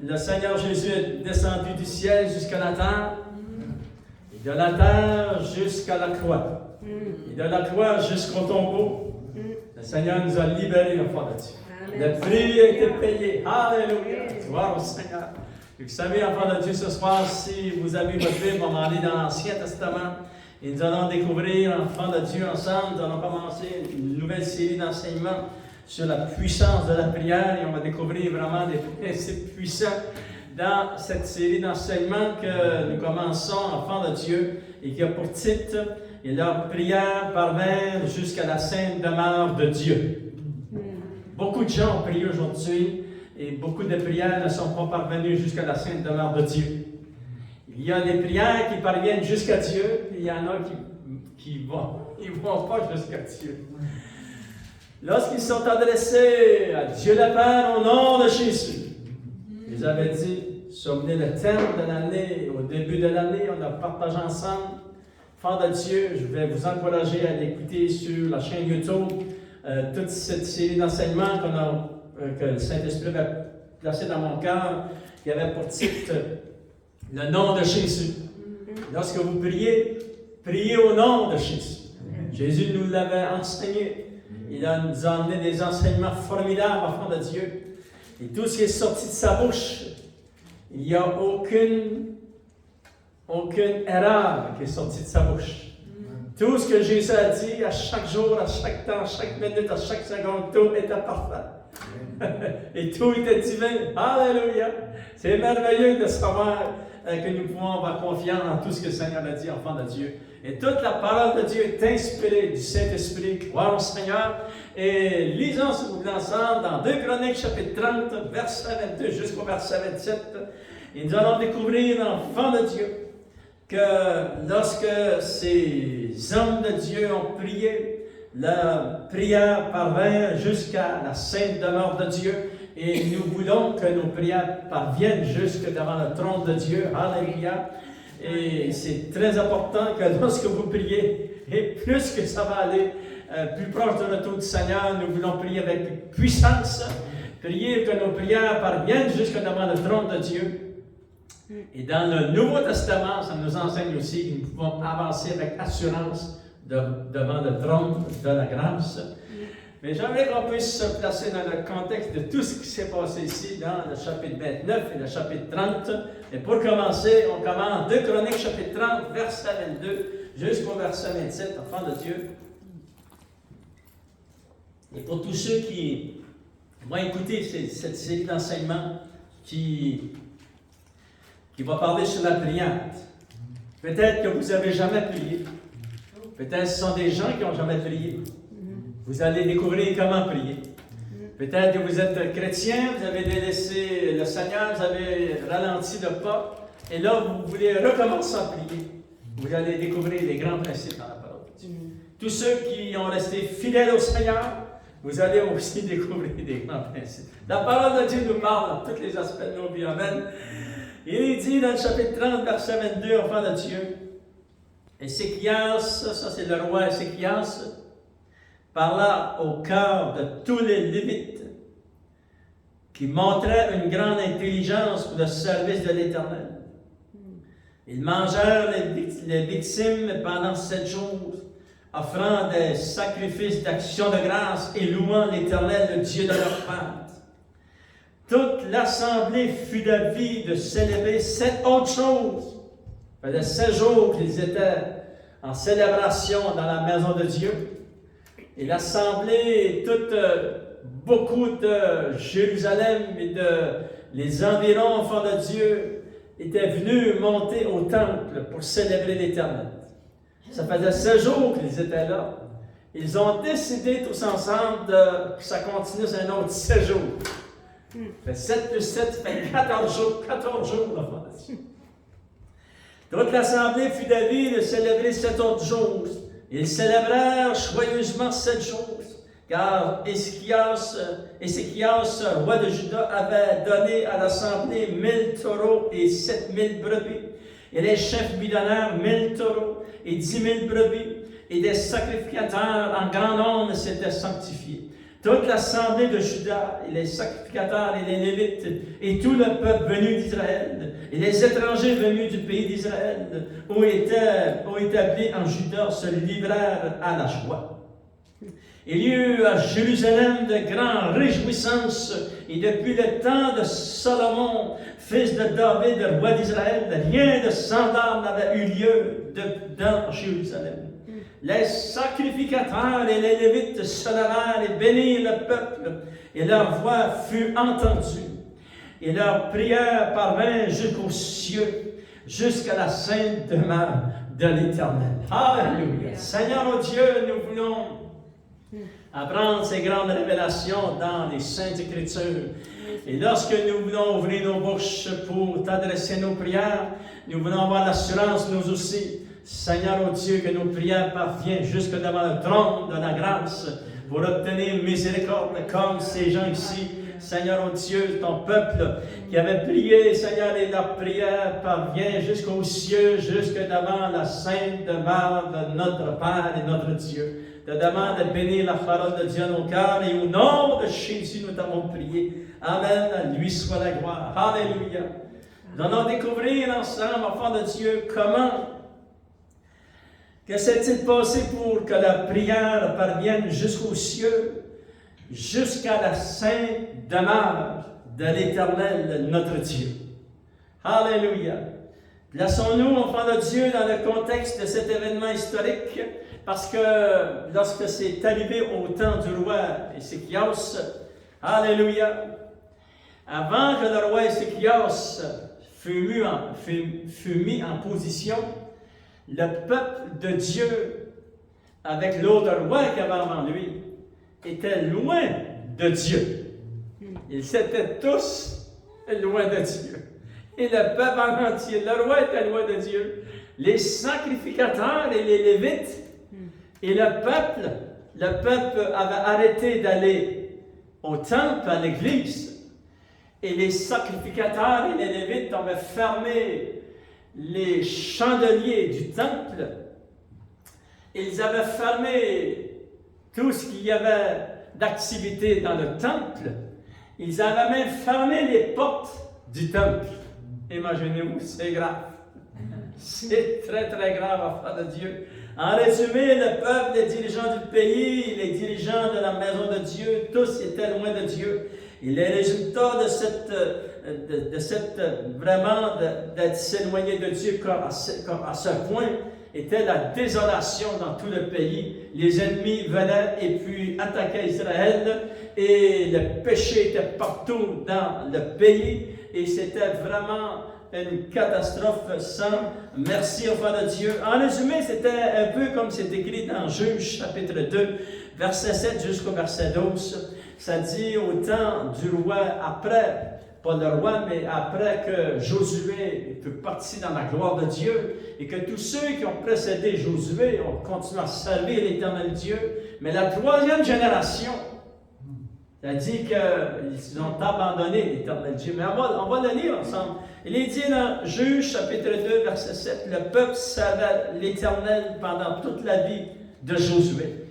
Le Seigneur Jésus est descendu du ciel jusqu'à la terre, et de la terre jusqu'à la croix, et de la croix jusqu'au tombeau. Le Seigneur nous a libérés, enfants de Dieu. Le prix a été payé. Alléluia. Gloire au Seigneur. Et vous savez, enfants de Dieu, ce soir, si vous avez votre Bible, on va aller dans l'Ancien Testament. Et nous allons découvrir, enfants de Dieu, ensemble. Nous allons commencer une nouvelle série d'enseignements sur la puissance de la prière. Et on va découvrir vraiment des principes puissants dans cette série d'enseignements que nous commençons, enfants de Dieu, et qui a pour titre « Et leur prière parvint jusqu'à la sainte demeure de Dieu ». Beaucoup de gens ont prié aujourd'hui, et beaucoup de prières ne sont pas parvenues jusqu'à la sainte demeure de Dieu. Il y a des prières qui parviennent jusqu'à Dieu, et il y en a qui vont pas jusqu'à Dieu. Lorsqu'ils sont adressés à Dieu le Père au nom de Jésus, ils avaient dit, souvenez le thème de l'année, au début de l'année, on a partagé ensemble. Enfants de Dieu, je vais vous encourager à l'écouter sur la chaîne YouTube, toute cette série d'enseignements que le Saint-Esprit avait placé dans mon cœur, qui avait pour titre le nom de Jésus. Lorsque vous priez, priez au nom de Jésus. Jésus nous l'avait enseigné. Il nous a amené des enseignements formidables, enfants de Dieu. Et tout ce qui est sorti de sa bouche, il n'y a aucune erreur qui est sortie de sa bouche. Tout ce que Jésus a dit à chaque jour, à chaque temps, à chaque minute, à chaque seconde, tout était parfait. Et tout était divin. Alléluia! C'est merveilleux de savoir que nous pouvons avoir confiance en tout ce que le Seigneur a dit, enfants de Dieu. Et toute la parole de Dieu est inspirée du Saint-Esprit. Gloire au Seigneur. Et lisons, si vous voulez, ensemble dans 2 Chroniques, chapitre 30, verset 22 jusqu'au verset 27. Et nous allons découvrir, enfants de Dieu, que lorsque ces hommes de Dieu ont prié, la prière parvint jusqu'à la sainte demeure de Dieu. Et nous voulons que nos prières parviennent jusque devant le trône de Dieu. Alléluia. Et c'est très important que lorsque vous priez, et plus que ça va aller plus proche de retour du Seigneur, nous voulons prier avec puissance, prier que nos prières parviennent jusque devant le trône de Dieu. Et dans le Nouveau Testament, ça nous enseigne aussi que nous pouvons avancer avec assurance devant le trône de la grâce. Mais j'aimerais qu'on puisse se placer dans le contexte de tout ce qui s'est passé ici dans le chapitre 29 et le chapitre 30. Et pour commencer, on commence 2 Chroniques, chapitre 30, verset 22 jusqu'au verset 27, enfants de Dieu. Et pour tous ceux qui vont écouter cette série d'enseignements qui va parler sur la prière, peut-être que vous n'avez jamais prié. Peut-être que ce sont des gens qui n'ont jamais prié. Vous allez découvrir comment prier. Peut-être que vous êtes chrétien, vous avez délaissé le Seigneur, vous avez ralenti le pas, et là, vous voulez recommencer à prier. Vous allez découvrir les grands principes dans la parole de Dieu. Tous ceux qui ont resté fidèles au Seigneur, vous allez aussi découvrir des grands principes. La parole de Dieu nous parle dans tous les aspects de nos vies. Amen. Il est dit dans le chapitre 30, verset 22, enfants de Dieu, Ézéchias, ça c'est le roi Ézéchias, parla au cœur de tous les Lévites qui montraient une grande intelligence pour le service de l'Éternel. Ils mangèrent les victimes pendant 7 jours, offrant des sacrifices d'action de grâce et louant l'Éternel, le Dieu de leur père. Toute l'assemblée fut d'avis de célébrer 7 autres choses. Ça faisait 7 jours qu'ils étaient en célébration dans la maison de Dieu. Et l'assemblée, beaucoup de Jérusalem et les environs, enfants de Dieu, étaient venus monter au temple pour célébrer l'Éternel. Ça faisait 7 jours qu'ils étaient là. Ils ont décidé tous ensemble que ça continue un autre 7 jours. Ça fait 7 plus 7, ça fait 14 jours, enfants de Dieu. Toute l'assemblée fut d'avis de célébrer 7 autres jours. Ils célébrèrent joyeusement 7 jours, car Ézéchias, roi de Juda, avait donné à l'assemblée 1000 taureaux et 7000 brebis. Et les chefs lui donnèrent 1000 taureaux et 10 000 brebis, et des sacrificateurs en grand nombre s'étaient sanctifiés. toute l'assemblée de Juda, et les sacrificateurs et les Lévites, et tout le peuple venu d'Israël, et les étrangers venus du pays d'Israël, où établis en Juda, se livrèrent à la joie. Il y eut à Jérusalem de grandes réjouissances, et depuis le temps de Salomon, fils de David, roi d'Israël, rien de semblable n'avait eu lieu dans Jérusalem. Les sacrificateurs et les Lévites se levèrent et bénirent le peuple, et leur voix fut entendue, et leur prière parvint jusqu'aux cieux, jusqu'à la sainte demeure de l'Éternel. Alléluia! Seigneur, oh Dieu, nous voulons apprendre ces grandes révélations dans les Saintes Écritures. Et lorsque nous voulons ouvrir nos bouches pour t'adresser nos prières, nous voulons avoir l'assurance, nous aussi, Seigneur, oh Dieu, que nos prières parviennent jusque devant le trône de la grâce pour obtenir miséricorde comme ces gens ici. Seigneur, oh Dieu, ton peuple qui avait prié, Seigneur, et leur prière parvient jusqu'aux cieux, jusque devant la sainte demeure de notre Père et notre Dieu. Te demande de bénir la parole de Dieu à nos cœurs, et au nom de Jésus, nous t'avons prié. Amen. À lui soit la gloire. Alléluia. Nous allons découvrir ensemble, enfants de Dieu, que s'est-il passé pour que la prière parvienne jusqu'aux cieux, jusqu'à la sainte demeure de l'Éternel, notre Dieu. Alléluia. Plaçons-nous, enfants de Dieu, dans le contexte de cet événement historique, parce que lorsque c'est arrivé au temps du roi Ézéchias, alléluia, avant que le roi Ézéchias fut mis en position, le peuple de Dieu, avec l'autre roi qui avait avant lui, était loin de Dieu. Ils étaient tous loin de Dieu. Et le peuple en entier, le roi était loin de Dieu. Les sacrificateurs et les Lévites et le peuple avait arrêté d'aller au temple, à l'église. Et les sacrificateurs et les Lévites avaient fermé les chandeliers du temple. Ils avaient fermé tout ce qu'il y avait d'activité dans le temple. Ils avaient même fermé les portes du temple. Imaginez-vous, c'est grave. C'est très, très grave, enfants de Dieu. En résumé, le peuple, les dirigeants du pays, les dirigeants de la maison de Dieu, tous étaient loin de Dieu. Et les résultats vraiment d'être s'éloigné de Dieu comme à ce point était la désolation dans tout le pays. Les ennemis venaient et puis attaquaient Israël et le péché était partout dans le pays et c'était vraiment une catastrophe sans merci, enfants de Dieu. En résumé, c'était un peu comme c'est écrit dans Juges chapitre 2, verset 7 jusqu'au verset 12. Ça dit au temps du roi, après, pas le roi, mais après que Josué fut parti dans la gloire de Dieu, et que tous ceux qui ont précédé Josué ont continué à servir l'Éternel Dieu, mais la troisième génération, ça dit qu'ils ont abandonné l'Éternel Dieu. Mais on va le lire ensemble. Il est dit dans Juges chapitre 2, verset 7, le peuple servait l'Éternel pendant toute la vie de Josué.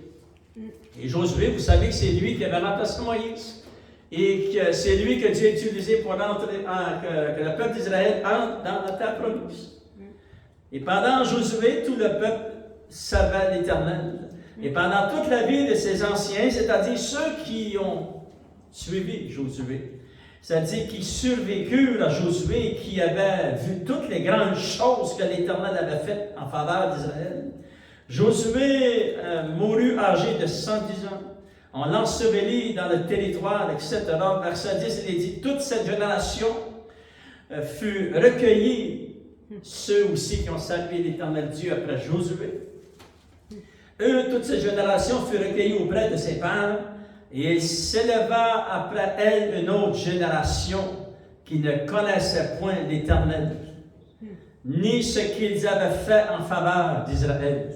Et Josué, vous savez que c'est lui qui avait remplacé Moïse. Et que c'est lui que Dieu a utilisé pour entrer, que le peuple d'Israël entre dans la terre promise. Et pendant Josué, tout le peuple servait l'Éternel. Et pendant toute la vie de ses anciens, c'est-à-dire ceux qui ont suivi Josué, c'est-à-dire qui survécurent à Josué et qui avaient vu toutes les grandes choses que l'Éternel avait faites en faveur d'Israël, Josué mourut âgé de 110 ans. On l'ensevelit dans le territoire, etc. Verset 10, il est dit, toute cette génération fut recueillie, ceux aussi qui ont salué l'Éternel Dieu après Josué. Eux, toute cette génération fut recueillie auprès de ses pères, et il s'éleva après elle une autre génération qui ne connaissait point l'Éternel, ni ce qu'ils avaient fait en faveur d'Israël.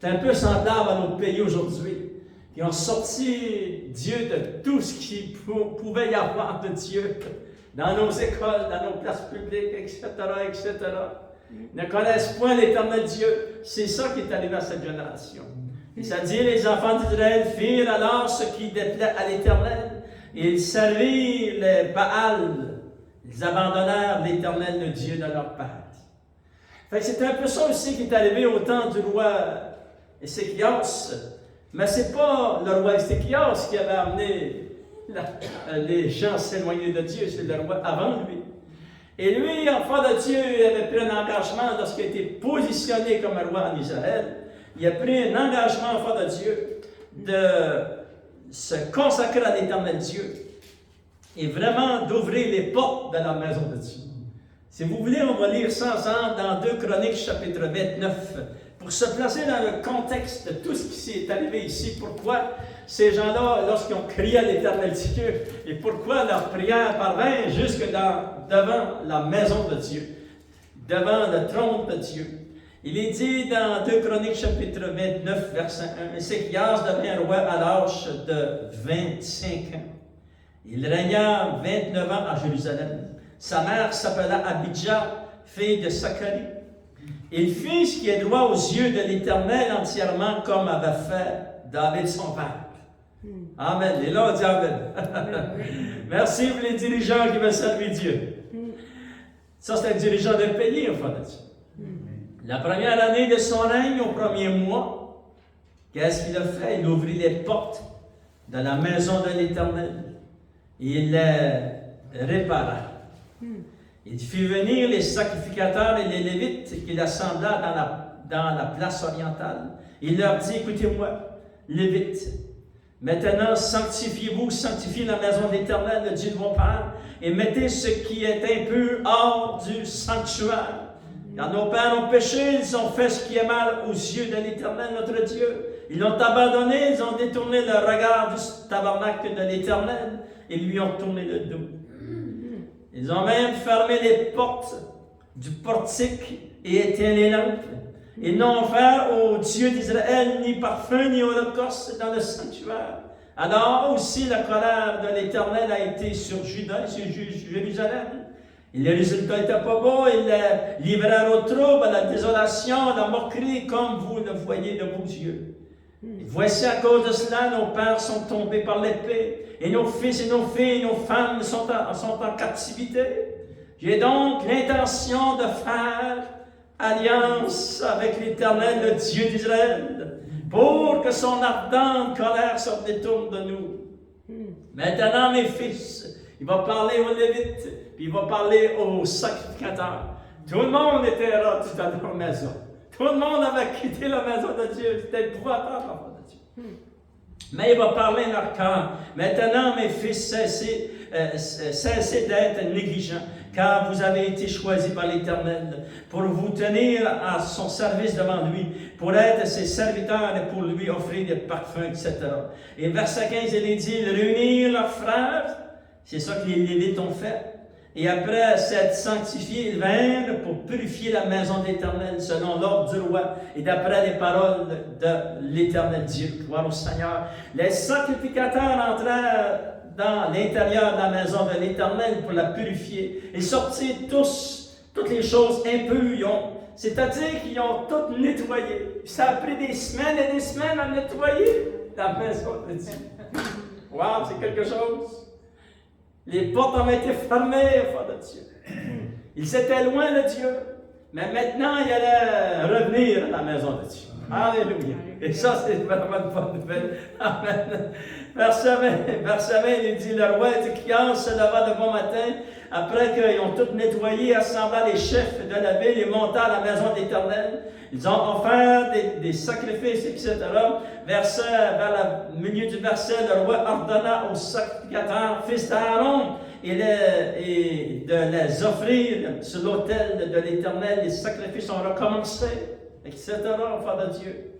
C'est un peu semblable à nos pays aujourd'hui, qui ont sorti Dieu de tout ce qu'il pouvait y avoir de Dieu, dans nos écoles, dans nos places publiques, etc., etc. Ils ne connaissent point l'Éternel Dieu. C'est ça qui est arrivé à cette génération. Et ça dit, les enfants d'Israël firent alors ce qui déplaît à l'Éternel. Ils servirent les Baals. Ils abandonnèrent l'Éternel, le Dieu de leur père. Fait que c'est un peu ça aussi qui est arrivé au temps du roi Ézéchias. Mais ce n'est pas le roi Ézéchias qui avait amené les gens s'éloigner de Dieu, c'est le roi avant lui. Et lui, enfant de Dieu, il avait pris un engagement lorsqu'il a été positionné comme roi en Israël. Il a pris un engagement, enfant de Dieu, de se consacrer à l'Éternel Dieu et vraiment d'ouvrir les portes de la maison de Dieu. Si vous voulez, on va lire ça ensemble dans 2 Chroniques, chapitre 29, pour se placer dans le contexte de tout ce qui s'est arrivé ici. Pourquoi ces gens-là, lorsqu'ils ont crié à l'Éternel Dieu, et pourquoi leur prière parvint jusque devant la maison de Dieu, devant le trône de Dieu. Il est dit dans 2 Chroniques, chapitre 29, verset 1, Ézéchias devint roi à l'âge de 25 ans. Il régna 29 ans à Jérusalem. Sa mère s'appela Abijah, fille de Zacharie. Il fit ce qui est droit aux yeux de l'Éternel entièrement comme avait fait David son père. Amen. Et là, on dit Amen. Merci pour les dirigeants qui veulent servir Dieu. Ça, c'est un dirigeant d'un pays, en fait. La première année de son règne, au premier mois, qu'est-ce qu'il a fait? Il ouvrit les portes de la maison de l'Éternel. Il les répara. Il fit venir les sacrificateurs et les Lévites qu'il assembla dans la place orientale. Il leur dit, écoutez-moi, Lévites, maintenant sanctifiez-vous, sanctifiez la maison de l'Éternel, le Dieu de vos pères, et mettez ce qui est impur hors du sanctuaire. Car nos pères ont péché, ils ont fait ce qui est mal aux yeux de l'Éternel, notre Dieu. Ils l'ont abandonné, ils ont détourné le regard du tabernacle de l'Éternel et lui ont tourné le dos. Ils ont même fermé les portes du portique et éteint les lampes. Ils n'ont offert au Dieu d'Israël ni parfum ni holocauste dans le sanctuaire. Alors aussi la colère de l'Éternel a été sur Juda et sur Jérusalem. Et les résultats n'étaient pas beaux, ils les livrèrent au trouble, à la désolation, à la moquerie, comme vous le voyez de vos yeux. Et voici à cause de cela, nos pères sont tombés par l'épée, et nos fils et nos filles et nos femmes sont en captivité. J'ai donc l'intention de faire alliance avec l'Éternel, le Dieu d'Israël, pour que son ardente colère se détourne de nous. Maintenant, mes fils, il va parler aux Lévites, puis il va parler aux sacrificateurs. Tout le monde était rendu dans leur maison. Tout le monde avait quitté la maison de Dieu. C'était épouvantable, l'enfant de Dieu. Mais il va parler leur cœur. Maintenant, mes fils, cessez d'être négligents, car vous avez été choisis par l'Éternel pour vous tenir à son service devant lui, pour être ses serviteurs et pour lui offrir des parfums, etc. Et verset 15, il est dit, ils réunirent leurs frères. C'est ça que les Lévites ont fait. Et après s'être sanctifiés, ils vinrent pour purifier la maison de l'Éternel selon l'ordre du roi et d'après les paroles de l'Éternel Dieu. Gloire au Seigneur. Les sacrificateurs entrèrent dans l'intérieur de la maison de l'Éternel pour la purifier. Ils sortirent toutes les choses impures. C'est-à-dire qu'ils ont tout nettoyé. Ça a pris des semaines et des semaines à nettoyer la maison de Dieu. Wow, c'est quelque chose. Les portes ont été fermées, enfants de Dieu. Ils étaient loin de Dieu, mais maintenant, ils allaient revenir à la maison de Dieu. Alléluia. Et ça, c'est vraiment une bonne nouvelle. Amen. Verset 20, il dit, le roi Ézéchias se leva de bon matin, après qu'ils ont tout nettoyé, assembla les chefs de la ville et monta à la maison de l'Éternel. Ils ont offert des sacrifices, etc. Vers le milieu du verset, le roi ordonna aux sacrificateurs, fils d'Aaron, et de les offrir sur l'autel de l'Éternel. Les sacrifices ont recommencé, etc. Enfant de Dieu.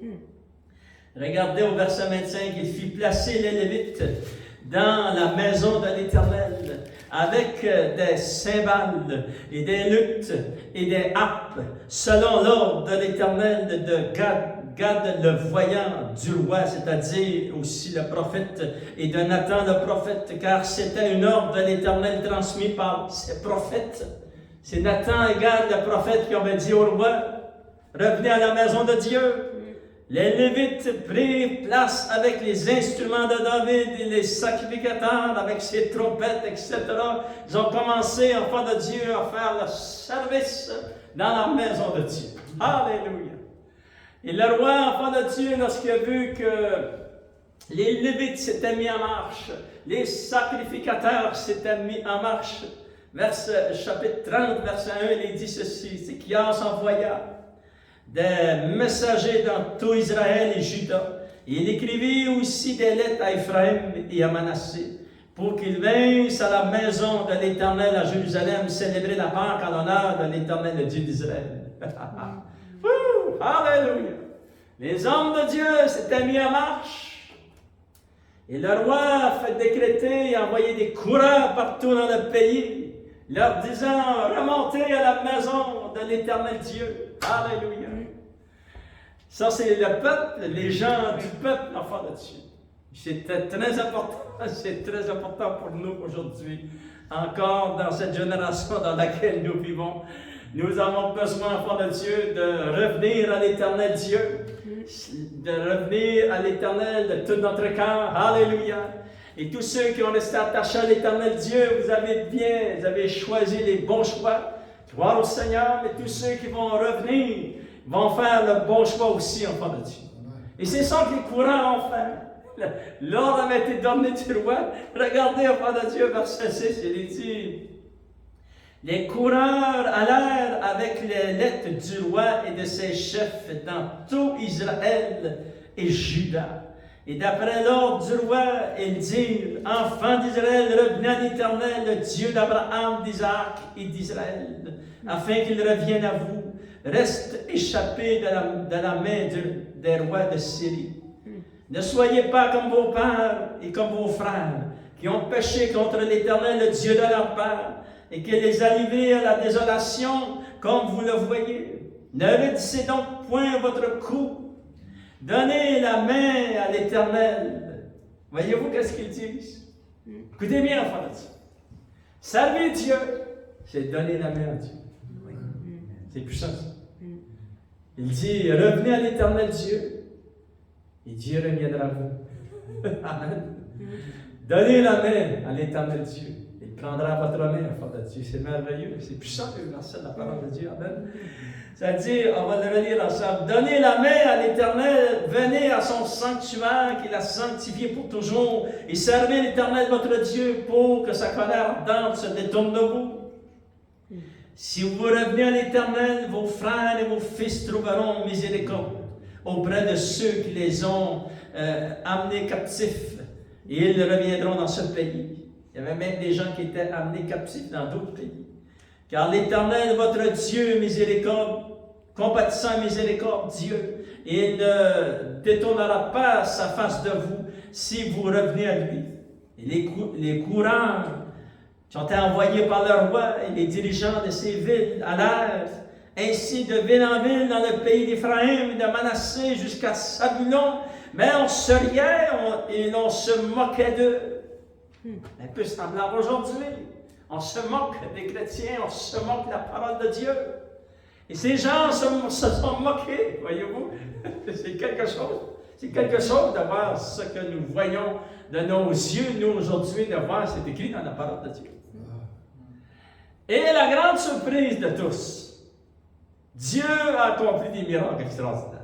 Regardez au verset 25, il fit placer les Lévites dans la maison de l'Éternel avec des cymbales et des luttes et des harpes, selon l'ordre de l'Éternel de Gad le voyant du roi, c'est-à-dire aussi le prophète, et de Nathan le prophète, car c'était une ordre de l'Éternel transmis par ses prophètes. C'est Nathan et Gad le prophète qui avaient dit au roi, revenez à la maison de Dieu. Les Lévites prirent place avec les instruments de David et les sacrificateurs avec ses trompettes, etc. Ils ont commencé, enfants de Dieu, à faire le service dans la maison de Dieu. Alléluia! Et le roi, enfant de Dieu, lorsqu'il a vu que les Lévites s'étaient mis en marche, les sacrificateurs s'étaient mis en marche, chapitre 30, verset 1, il dit ceci, c'est qu'Ias envoya des messagers dans tout Israël et Juda. Et il écrivit aussi des lettres à Ephraim et à Manassé, pour qu'ils vinssent à la maison de l'Éternel à Jérusalem célébrer la Pâque en l'honneur de l'Éternel, le Dieu d'Israël. Alléluia! Les hommes de Dieu s'étaient mis en marche. Et le roi a fait décréter et envoyer des coureurs partout dans le pays, leur disant, remontez à la maison de l'Éternel Dieu. Alléluia! Ça, c'est le peuple, les gens du peuple, enfants de Dieu. C'était très important, c'est très important pour nous aujourd'hui. Encore dans cette génération dans laquelle nous vivons, nous avons besoin, enfants de Dieu, de revenir à l'Éternel Dieu, de revenir à l'Éternel de tout notre cœur. Alléluia! Et tous ceux qui ont resté attachés à l'Éternel Dieu, vous avez choisi les bons choix. Gloire au Seigneur, mais tous ceux qui vont revenir vont faire le bon choix aussi, enfants de Dieu. Et c'est ça que les courants ont fait. L'ordre avait été donné du roi. Regardez, enfants de Dieu, verset 6, il dit, les coureurs allèrent avec les lettres du roi et de ses chefs dans tout Israël et Juda. Et d'après l'ordre du roi, ils dirent, enfants d'Israël, revenez à l'Éternel, le Dieu d'Abraham, d'Isaac et d'Israël, afin qu'il revienne à vous. Reste échappé de la main des rois de Syrie. Ne soyez pas comme vos pères et comme vos frères, qui ont péché contre l'Éternel, le Dieu de leur père, et qui les a livrés à la désolation, comme vous le voyez. Ne redissez donc point votre cou. Donnez la main à l'Éternel. Voyez-vous qu'est-ce qu'ils disent? Écoutez bien, enfants de Dieu. Servir Dieu, c'est donner la main à Dieu. C'est puissant, ça. Il dit, revenez à l'Éternel Dieu, et Dieu reviendra à vous. Amen. Donnez la main à l'Éternel Dieu. Il prendra votre main, enfant de Dieu. C'est merveilleux, c'est puissant le verset de la parole de Dieu. Amen. Ça dit, on va le relire ensemble. Donnez la main à l'Éternel, venez à son sanctuaire qu'il a sanctifié pour toujours, et servez l'Éternel votre Dieu pour que sa colère ardente se détourne de vous. Si vous revenez à l'Éternel, vos frères et vos fils trouveront miséricorde auprès de ceux qui les ont amenés captifs, et ils reviendront dans ce pays. Il y avait même des gens qui étaient amenés captifs dans d'autres pays. Car l'Éternel, votre Dieu, miséricorde, compatissant et miséricordieux, et il ne détournera pas sa face de vous si vous revenez à lui. Et les coureurs qui ont été envoyés par le roi et les dirigeants de ces villes allèrent ainsi de ville en ville dans le pays d'Éphraïm et de Manassé jusqu'à Sabulon, mais on se riait et on se moquait d'eux. Un peu semblable aujourd'hui. On se moque des chrétiens, on se moque de la parole de Dieu. Et ces gens se sont moqués, voyez-vous. C'est quelque chose. C'est quelque chose de voir ce que nous voyons de nos yeux, nous, aujourd'hui, de voir, c'est écrit dans la parole de Dieu. Et la grande surprise de tous, Dieu a accompli des miracles extraordinaires.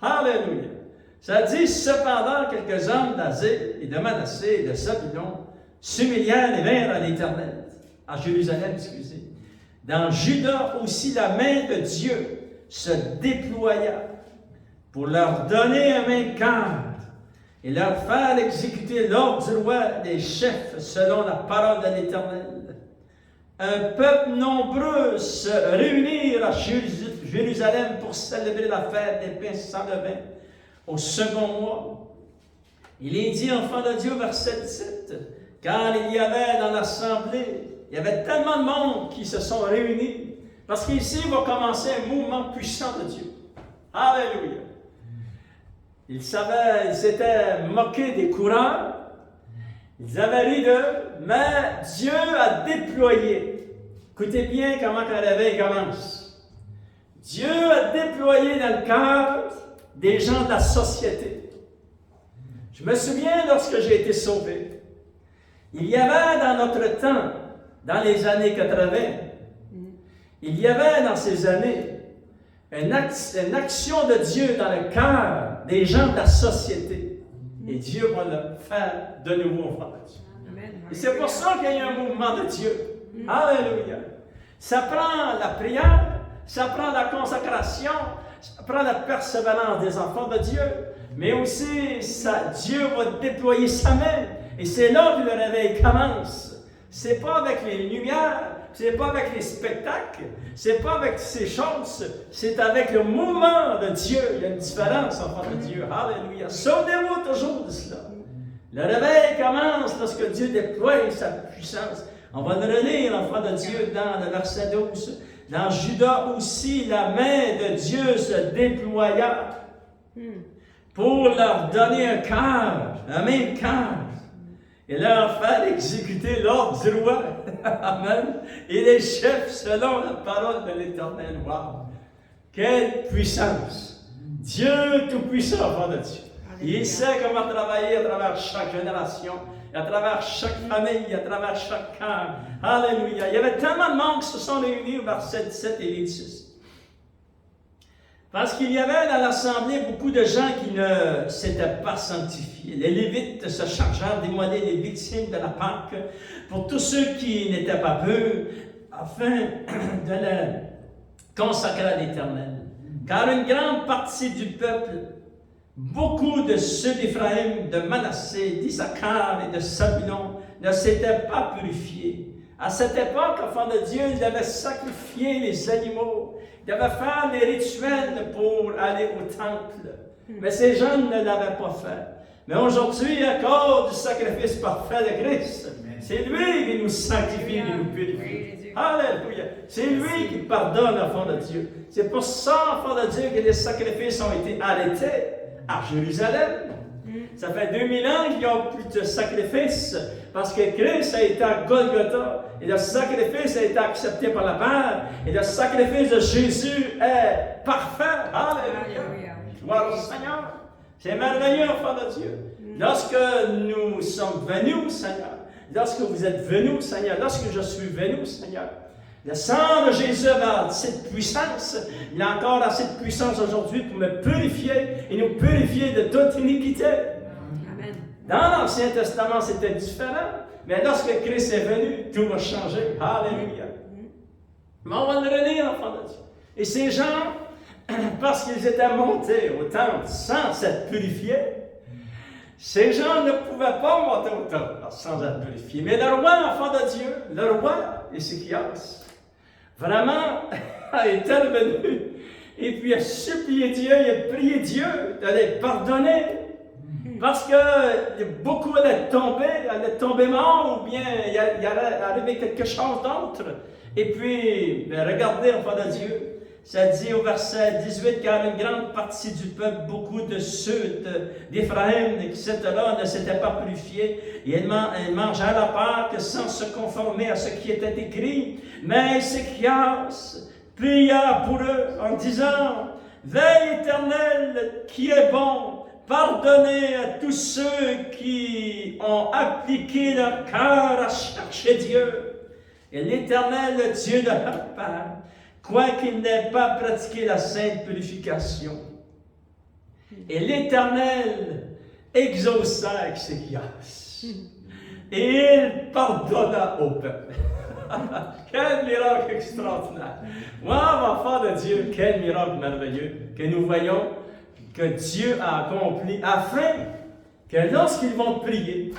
Alléluia. Ça dit, cependant, quelques hommes d'Azé et de Manassé et de Sabulon s'humilièrent et vinrent à l'Éternel, à Jérusalem, excusez. Dans Juda aussi, la main de Dieu se déploya pour leur donner un même cadre et leur faire exécuter l'ordre du roi des chefs selon la parole de l'Éternel. Un peuple nombreux se réunirent à Jérusalem pour célébrer la fête des pains sans levain au second mois. Il est dit, enfant de Dieu, verset 17, car il y avait dans l'assemblée, il y avait tellement de monde qui se sont réunis, parce qu'ici va commencer un mouvement puissant de Dieu. Alléluia. Ils s'étaient moqués des coureurs, ils avaient ri d'eux, mais Dieu a déployé. Écoutez bien comment le réveil commence. Dieu a déployé dans le cœur des gens de la société. Je me souviens lorsque j'ai été sauvé, il y avait dans notre temps, dans les années 80, il y avait dans ces années une action de Dieu dans le cœur des gens de la société. Et Dieu va le faire de nouveau, enfant de Dieu. Et c'est pour ça qu'il y a un mouvement de Dieu. Alléluia. Ça prend la prière, ça prend la consacration, ça prend la persévérance des enfants de Dieu, mais aussi Dieu va déployer sa main. Et c'est là que le réveil commence. C'est pas avec les lumières, c'est pas avec les spectacles, c'est pas avec ces choses, c'est avec le mouvement de Dieu. Il y a une différence, enfant de Dieu. Alléluia. Souvenez-vous toujours de cela. Le réveil commence lorsque Dieu déploie sa puissance. On va le relire, enfant de Dieu, dans le verset 12. Dans Judas aussi, la main de Dieu se déploya pour leur donner un cœur, un même cœur, et leur faire exécuter l'ordre du roi. Amen. Et les chefs selon la parole de l'Éternel. Wow! Quelle puissance! Dieu Tout-Puissant, enfant de Dieu. Il sait comment travailler à travers chaque génération, à travers chaque famille, à travers chaque cœur. Alléluia. Il y avait tellement de monde qui se sont réunis au verset 17 et 26. Parce qu'il y avait dans l'assemblée beaucoup de gens qui ne s'étaient pas sanctifiés. Les Lévites se chargèrent d'immoler les victimes de la Pâque pour tous ceux qui n'étaient pas purs, afin de les consacrer à l'Éternel. Car une grande partie du peuple, beaucoup de ceux d'Éphraïm, de Manassé, d'Issachar et de Zabulon ne s'étaient pas purifiés. À cette époque, enfant de Dieu, ils avaient sacrifié les animaux. Ils devaient faire des rituels pour aller au temple. Mais ces gens ne l'avaient pas fait. Mais aujourd'hui, à cause du sacrifice parfait de Christ, c'est lui qui nous sanctifie et nous purifie. Alléluia. C'est lui qui pardonne, enfant de Dieu. C'est pour ça, enfant de Dieu, que les sacrifices ont été arrêtés à Jérusalem. Ça fait 2000 ans qu'il n'y a plus de sacrifices parce que Christ a été à Golgotha et le sacrifice a été accepté par la Père et le sacrifice de Jésus est parfait. Alléluia. Gloire au Seigneur. C'est merveilleux, enfant de Dieu. Lorsque nous sommes venus au Seigneur, lorsque vous êtes venus au Seigneur, lorsque je suis venu au Seigneur, le sang de Jésus a cette puissance. Il a encore assez de puissance aujourd'hui pour me purifier et nous purifier de toute iniquité. Amen. Dans l'Ancien Testament, c'était différent. Mais lorsque Christ est venu, tout va changer. Alléluia. Mais on va le relire, enfant de Dieu. Et ces gens, parce qu'ils étaient montés au temple sans s'être purifiés, ces gens ne pouvaient pas monter au temple sans être purifiés. Mais le roi, enfant de Dieu, le roi Ézéchias, vraiment, a été intervenu et puis a supplié Dieu, il a prié Dieu de les pardonner parce que beaucoup allaient tomber morts ou bien il allait arriver quelque chose d'autre. Et puis, regardez, enfant de Dieu, ça dit au verset 18, car une grande partie du peuple, beaucoup de ceux d'Éphraïm, etc., ne s'étaient pas purifiés, et ils mangeaient la Pâque sans se conformer à ce qui était écrit. Mais Ézéchias pria pour eux en disant, veille éternelle qui est bon, pardonnez à tous ceux qui ont appliqué leur cœur à chercher Dieu. Et l'Éternel, le Dieu de leur Père, quoiqu'il n'ait pas pratiqué la sainte purification. Et l'Éternel exauça Ézéchias. Et il pardonna au peuple. Quel miracle extraordinaire! Wow, enfant de Dieu, quel miracle merveilleux que nous voyons que Dieu a accompli afin que lorsqu'ils vont prier,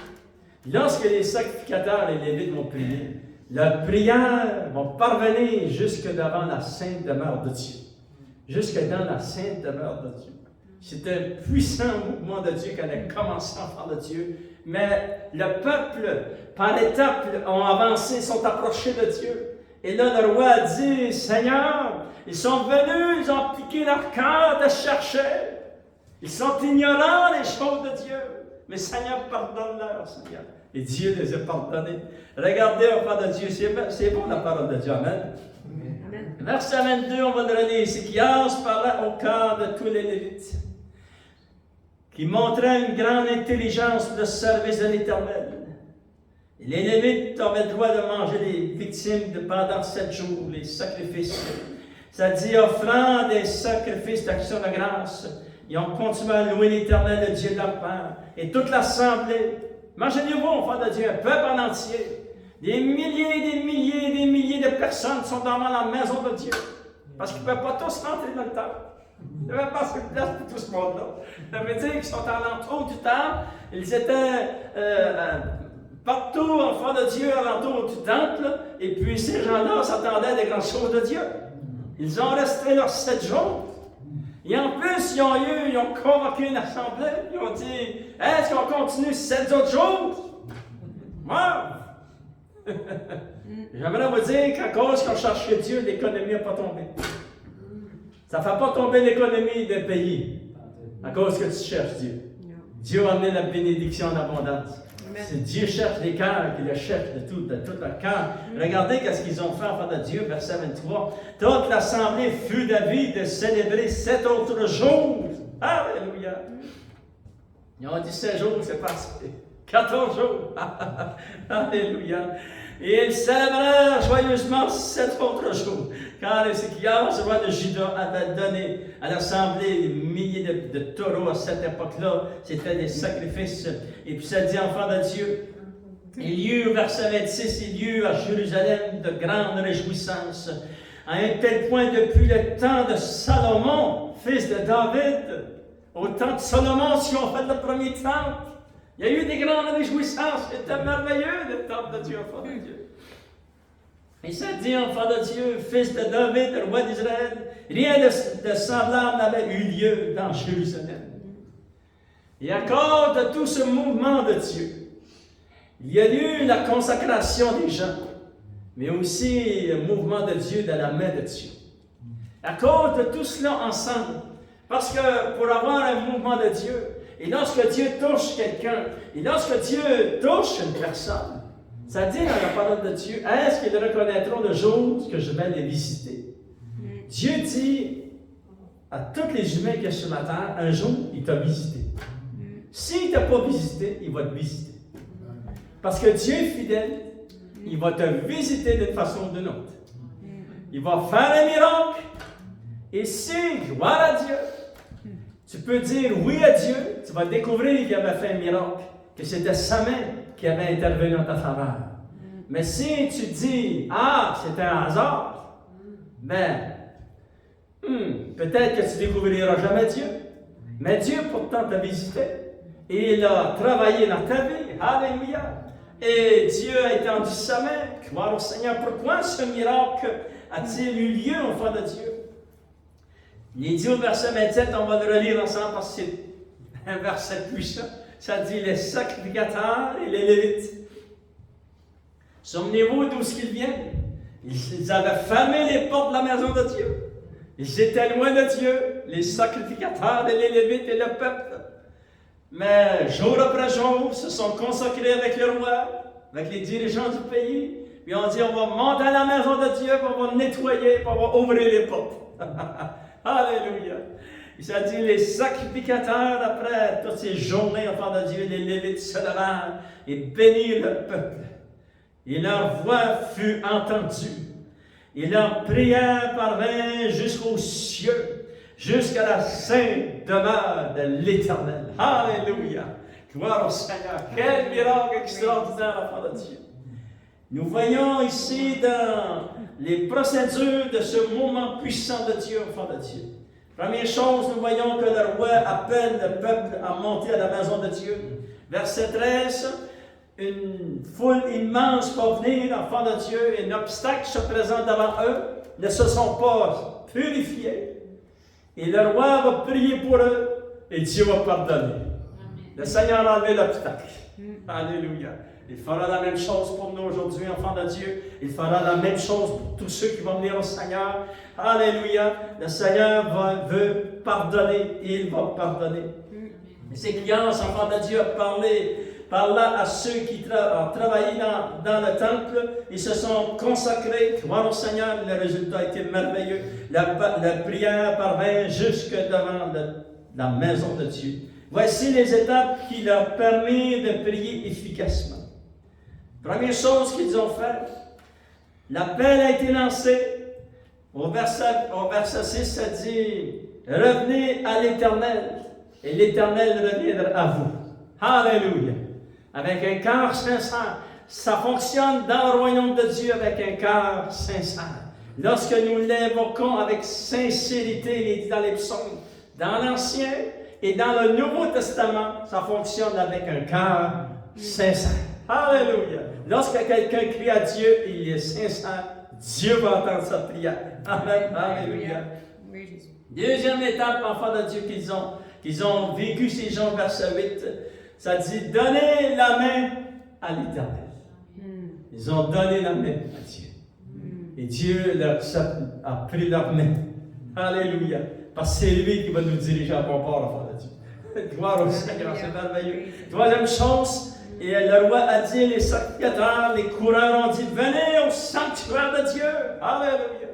lorsque les sacrificateurs et les lévites vont prier, leurs prières vont parvenir jusque devant la sainte demeure de Dieu. Jusque dans la sainte demeure de Dieu. C'était un puissant mouvement de Dieu qui allait commencer enfant de Dieu. Mais le peuple, par étapes, ont avancé, sont approchés de Dieu. Et là, le roi a dit, Seigneur, ils sont venus, ils ont appliqué leur cœur de chercher. Ils sont ignorants des choses de Dieu. Mais Seigneur, pardonne-leur, Seigneur. Et Dieu les a pardonnés. Regardez, enfant de Dieu, c'est bon la parole de Dieu. Amen. Amen. Verset 22, on va le relire. Ézéchias parlait au cœur de tous les Lévites qui montraient une grande intelligence pour le service de l'Éternel. Et les Lévites avaient le droit de manger les victimes pendant 7 jours, les sacrifices. Ça dit offrant des sacrifices d'action de grâce. Ils ont continué à louer l'Éternel, le Dieu de leur père. Et toute l'assemblée, imaginez-vous, enfants de Dieu, un peuple en entier, des milliers de personnes sont dans la maison de Dieu. Parce qu'ils ne peuvent pas tous rentrer dans le temple. Il n'y avait pas assez de place pour tout ce monde-là. Ça veut dire qu'ils sont à l'entour du temple. Ils étaient partout, enfants de Dieu, alentour du temple. Et puis ces gens-là s'attendaient à des grandes choses de Dieu. Ils ont resté leurs 7 jours. Et en plus, ils ont convoqué une assemblée. Ils ont dit, est-ce qu'on continue 7 autres jours? Wow! J'aimerais vous dire qu'à cause qu'on cherchait Dieu, l'économie n'a pas tombé. Ça ne fait pas tomber l'économie d'un pays à cause que tu cherches Dieu. Dieu a amené la bénédiction en abondance. Si Dieu cherche les cœurs, qu'il le cherche de tout leur cœur. Regardez ce qu'ils ont fait en de Dieu, verset 23. Toute l'assemblée fut d'avis de célébrer 7 autres jours. Alléluia! Ils ont dit 7 jours, c'est passé. 14 jours. Alléluia! Et ils célébrèrent joyeusement 7 autres jours. Car Ézéchias, le roi de Juda, avait donné à l'assemblée des milliers de taureaux à cette époque-là. C'était des sacrifices. Et puis ça dit, enfants de Dieu, il y eut, verset 26, il y eut à Jérusalem de grandes réjouissances, à un tel point depuis le temps de Salomon, fils de David, au temps de Salomon, si on fait le premier temple. Il y a eu des grandes réjouissances. C'était merveilleux, le temple de Dieu, enfant de Dieu. Et ça dit, enfant de Dieu, fils de David, le roi d'Israël, rien de semblable n'avait eu lieu dans Jérusalem. Et à cause de tout ce mouvement de Dieu, il y a eu la consacration des gens, mais aussi le mouvement de Dieu dans la main de Dieu. À cause de tout cela ensemble, parce que pour avoir un mouvement de Dieu, et lorsque Dieu touche quelqu'un, et lorsque Dieu touche une personne, ça dit dans la parole de Dieu, est-ce qu'ils reconnaîtront le jour que je vais les visiter? Dieu dit à tous les humains qui sont sur la terre, un jour, il t'a visité. S'il ne t'a pas visité, il va te visiter. Parce que Dieu est fidèle, il va te visiter d'une façon ou d'une autre. Il va faire un miracle. Et si, gloire à Dieu, tu peux dire oui à Dieu, tu vas découvrir qu'il avait fait un miracle, que c'était sa main qui avait intervenu en ta faveur. Mais si tu dis, c'était un hasard, peut-être que tu ne découvriras jamais Dieu. Mais Dieu pourtant t'a visité et il a travaillé dans ta vie. Alléluia! Et Dieu a étendu sa main. Gloire au Seigneur. Pourquoi ce miracle a-t-il eu lieu, enfant de Dieu? Il est dit au verset 27, on va le relire ensemble parce que c'est un verset puissant. Ça dit les sacrificateurs et les Lévites. Souvenez-vous d'où ils viennent. Ils avaient fermé les portes de la maison de Dieu. Ils étaient loin de Dieu, les sacrificateurs et les Lévites et le peuple. Mais jour après jour, se sont consacrés avec le roi, avec les dirigeants du pays. Puis on dit, on va monter à la maison de Dieu, puis on va nettoyer, puis on va ouvrir les portes. Alléluia. Il s'est dit, les sacrificateurs, après toutes ces journées, enfants de Dieu, les Lévites se levèrent et bénirent le peuple. Et leur voix fut entendue. Et leur prière parvint jusqu'aux cieux, jusqu'à la sainte demeure de l'Éternel. Alléluia. Gloire au Seigneur. Quel miracle extraordinaire, enfants de Dieu. Nous voyons ici dans les procédures de ce moment puissant de Dieu, enfant de Dieu. Première chose, nous voyons que le roi appelle le peuple à monter à la maison de Dieu. Verset 13, une foule immense va venir, enfants de Dieu, et un obstacle se présente devant eux, ne se sont pas purifiés. Et le roi va prier pour eux, et Dieu va pardonner. Amen. Le Seigneur a enlevé l'obstacle. Alléluia. Il fera la même chose pour nous aujourd'hui, enfants de Dieu. Il fera la même chose pour tous ceux qui vont venir au Seigneur. Alléluia. Le Seigneur veut pardonner et il va pardonner. Ézéchias, enfant de Dieu, a parla à ceux qui ont travaillé dans le temple. Ils se sont consacrés. Gloire au Seigneur. Le résultat a été merveilleux. La prière parvint jusque devant la maison de Dieu. Voici les étapes qui leur permettent de prier efficacement. Première chose qu'ils ont faite, l'appel a été lancé. Au verset 6, ça dit, revenez à l'Éternel, et l'Éternel reviendra à vous. Alléluia! Avec un cœur sincère. Ça fonctionne dans le royaume de Dieu avec un cœur sincère. Lorsque nous l'invoquons avec sincérité, il est dans les psaumes, dans l'Ancien et dans le Nouveau Testament, ça fonctionne avec un cœur sincère. Alléluia! Lorsque quelqu'un crie à Dieu, il est sincère, Dieu va entendre sa prière. Amen. Alléluia. Deuxième étape, enfants de Dieu, qu'ils ont vécu ces gens, verset 8, ça dit, donnez la main à l'Éternel. Ils ont donné la main à Dieu. Et Dieu a pris leur main. Alléluia. Parce que c'est lui qui va nous diriger à bon port, enfants de Dieu. Gloire au Seigneur, c'est merveilleux. Troisième chose, et le roi a dit, les sacrificateurs, les coureurs ont dit, venez au sanctuaire de Dieu. Alléluia.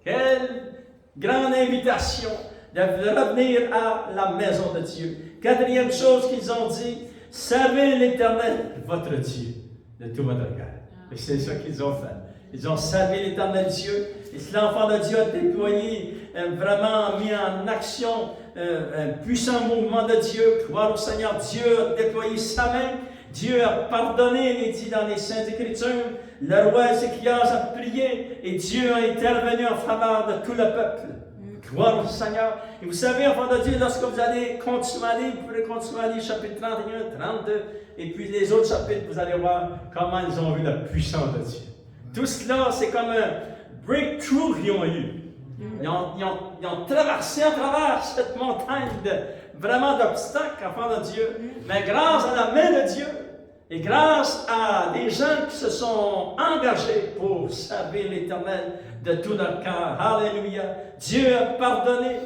Quelle grande invitation de revenir à la maison de Dieu. Quatrième chose qu'ils ont dit, servez l'Éternel, votre Dieu, de tout votre cœur. Et c'est ça qu'ils ont fait. Ils ont servi l'Éternel Dieu. Et l'enfant de Dieu a déployé, vraiment mis en action un puissant mouvement de Dieu. Gloire au Seigneur. Dieu a déployé sa main. Dieu a pardonné, il est dit dans les Saintes Écritures. Le roi Ézéchias a prié et Dieu a intervenu en faveur de tout le peuple. Gloire au Seigneur. Et vous savez, enfant de Dieu, lorsque vous allez continuer à lire, vous pouvez continuer à lire chapitre 31, 32, et puis les autres chapitres, vous allez voir comment ils ont vu la puissance de Dieu. Tout cela, c'est comme un breakthrough qu'ils ont eu. Ils ont traversé à travers cette montagne vraiment d'obstacles, enfants de Dieu, mais grâce à la main de Dieu et grâce à des gens qui se sont engagés pour servir l'Éternel de tout leur cœur. Alléluia. Dieu a pardonné.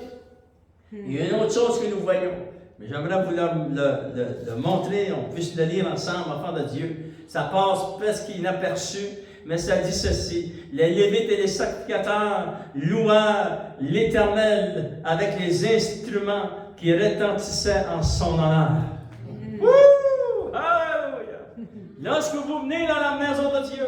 Il y a une autre chose que nous voyons, mais j'aimerais vous le montrer, on puisse le lire ensemble, enfants de Dieu. Ça passe presque inaperçu, mais ça dit ceci. Les Lévites et les sacrificateurs louèrent l'Éternel avec les instruments qui retentissaient en son honneur. Alléluia! Lorsque vous venez dans la maison de Dieu,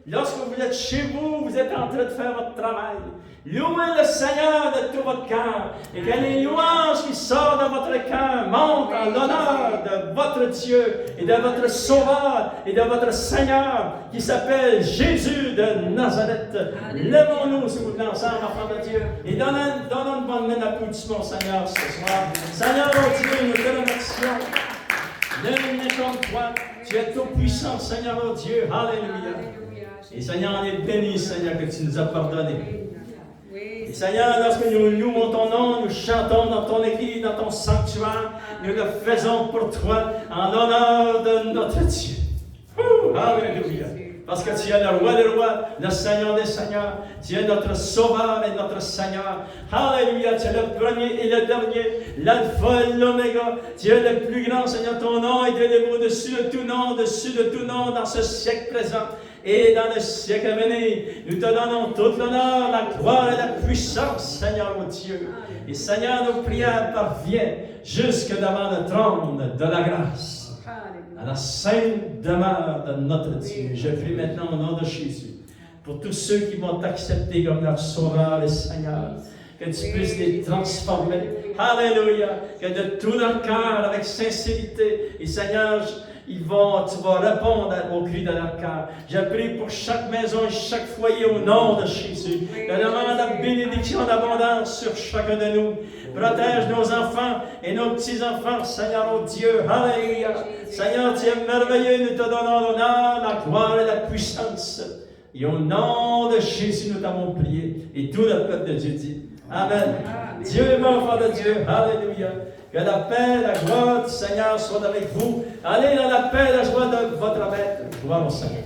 lorsque vous êtes chez vous, vous êtes en train de faire votre travail, louez le Seigneur de tout votre cœur et que les louanges qui sortent de votre cœur montent en l'honneur de votre Dieu et de votre Sauveur et de votre Seigneur qui s'appelle Jésus de Nazareth. Lèvons-nous, s'il vous plaît, ensemble, enfants de Dieu, et donnons une bonne main d'applaudissement, Seigneur, ce soir. Seigneur, oh Dieu, nous te remercions. Lève contre toi. Tu es tout puissant, Seigneur, oh Dieu. Alléluia. Et Seigneur, on est béni, Seigneur, que tu nous as pardonné. Et Seigneur, lorsque nous louons ton nom, nous chantons dans ton église, dans ton sanctuaire, nous le faisons pour toi, en l'honneur de notre Dieu. Alléluia. Parce que tu es le roi des rois, le Seigneur des seigneurs. Tu es notre sauveur et notre Seigneur. Alléluia. Tu es le premier et le dernier, l'alpha et l'oméga. Tu es le plus grand, Seigneur. Ton nom est élevé au-dessus de tout nom dans ce siècle présent. Et dans le siècle à venir, nous te donnons toute l'honneur, la gloire et la puissance, Seigneur, mon Dieu. Et Seigneur, nos prières parviennent jusque devant le trône de la grâce, à la sainte demeure de notre Dieu. Je prie maintenant au nom de Jésus, pour tous ceux qui vont t'accepter comme leur Sauveur et Seigneur, que tu puisses les transformer. Alléluia. Que de tout leur cœur, avec sincérité, et Seigneur, tu vas répondre au cri de leur cœur. Je prie pour chaque maison et chaque foyer au nom de Jésus. Je demande la bénédiction d'abondance sur chacun de nous. Protège nos enfants et nos petits-enfants, Seigneur, oh Dieu. Alléluia. Seigneur, tu es merveilleux. Nous te donnons l'honneur, la gloire et la puissance. Et au nom de Jésus, nous t'avons prié. Et tout le peuple de Dieu dit Amen. Dieu est mon enfant de Dieu. Alléluia. Que la paix, la gloire du Seigneur soit avec vous. Allez dans la paix et la joie de votre Maître. Gloire au Seigneur.